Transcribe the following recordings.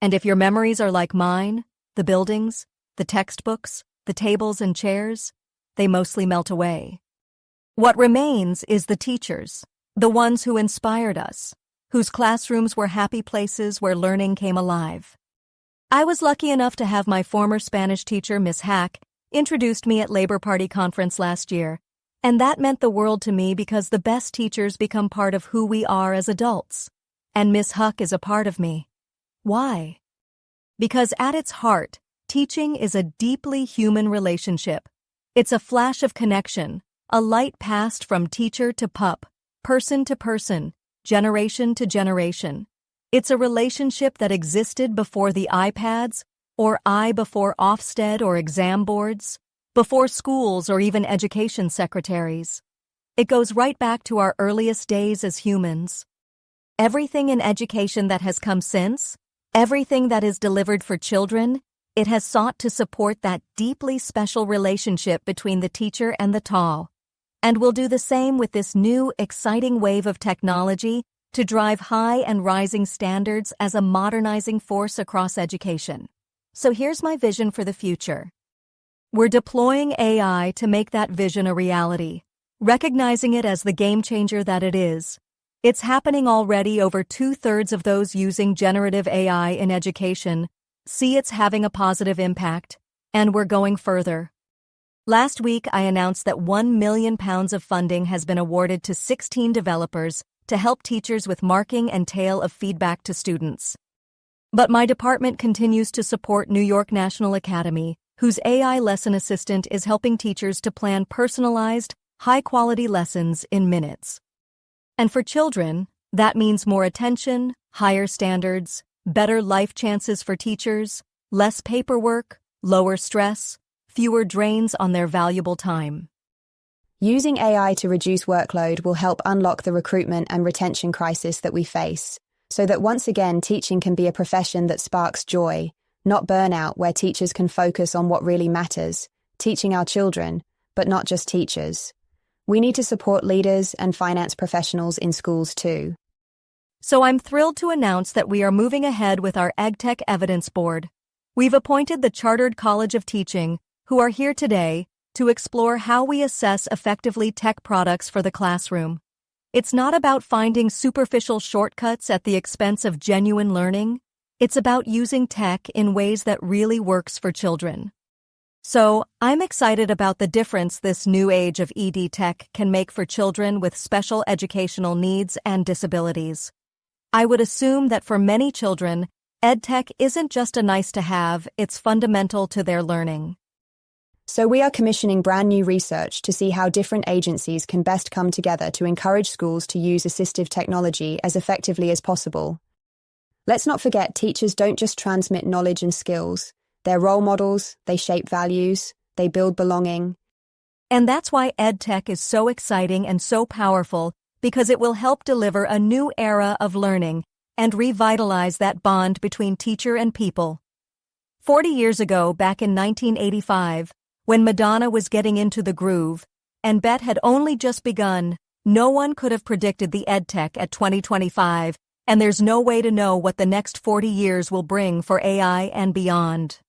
And if your memories are like mine, the buildings, the textbooks, the tables and chairs, they mostly melt away. What remains is the teachers, the ones who inspired us, whose classrooms were happy places where learning came alive. I was lucky enough to have my former Spanish teacher, Miss Hack, introduced me at Labor Party conference last year, and that meant the world to me because the best teachers become part of who we are as adults. And Miss Huck is a part of me. Why? Because at its heart, teaching is a deeply human relationship. It's a flash of connection, a light passed from teacher to pup, person to person, generation to generation. It's a relationship that existed before the iPads, or before Ofsted or exam boards, before schools or even education secretaries. It goes right back to our earliest days as humans. Everything in education that has come since, everything that is delivered for children, it has sought to support that deeply special relationship between the teacher and the tall. And we'll do the same with this new, exciting wave of technology to drive high and rising standards as a modernizing force across education. So here's my vision for the future. We're deploying AI to make that vision a reality, recognizing it as the game changer that it is. It's happening already. Over 2/3 of those using generative AI in education see it's having a positive impact, and we're going further. Last week, I announced that £1 million of funding has been awarded to 16 developers to help teachers with marking and tail of feedback to students. But my department continues to support New York National Academy, whose AI lesson assistant is helping teachers to plan personalized, high-quality lessons in minutes. And for children, that means more attention, higher standards, better life chances for teachers, less paperwork, lower stress, fewer drains on their valuable time. Using AI to reduce workload will help unlock the recruitment and retention crisis that we face, so that once again teaching can be a profession that sparks joy, not burnout, where teachers can focus on what really matters, teaching our children, but not just teachers. We need to support leaders and finance professionals in schools too. So I'm thrilled to announce that we are moving ahead with our EdTech Evidence Board. We've appointed the Chartered College of Teaching, who are here today, to explore how we assess effectively tech products for the classroom. It's not about finding superficial shortcuts at the expense of genuine learning. It's about using tech in ways that really works for children. So, I'm excited about the difference this new age of ED tech can make for children with special educational needs and disabilities. I would assume that for many children, EdTech isn't just a nice-to-have, it's fundamental to their learning. So we are commissioning brand new research to see how different agencies can best come together to encourage schools to use assistive technology as effectively as possible. Let's not forget, teachers don't just transmit knowledge and skills. They're role models, they shape values, they build belonging. And that's why EdTech is so exciting and so powerful, because it will help deliver a new era of learning and revitalize that bond between teacher and people. 40 years ago, back in 1985, when Madonna was getting into the groove, and Bett had only just begun, no one could have predicted the EdTech at 2025, and there's no way to know what the next 40 years will bring for AI and beyond.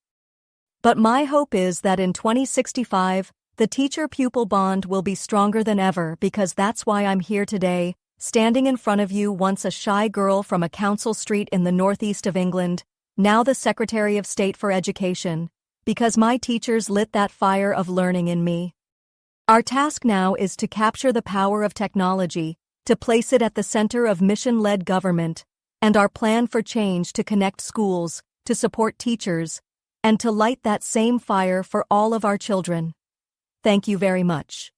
But my hope is that in 2065, the teacher-pupil bond will be stronger than ever, because that's why I'm here today, standing in front of you, once a shy girl from a council street in the northeast of England, now the Secretary of State for Education, because my teachers lit that fire of learning in me. Our task now is to capture the power of technology, to place it at the center of mission-led government, and our plan for change to connect schools, to support teachers, and to light that same fire for all of our children. Thank you very much.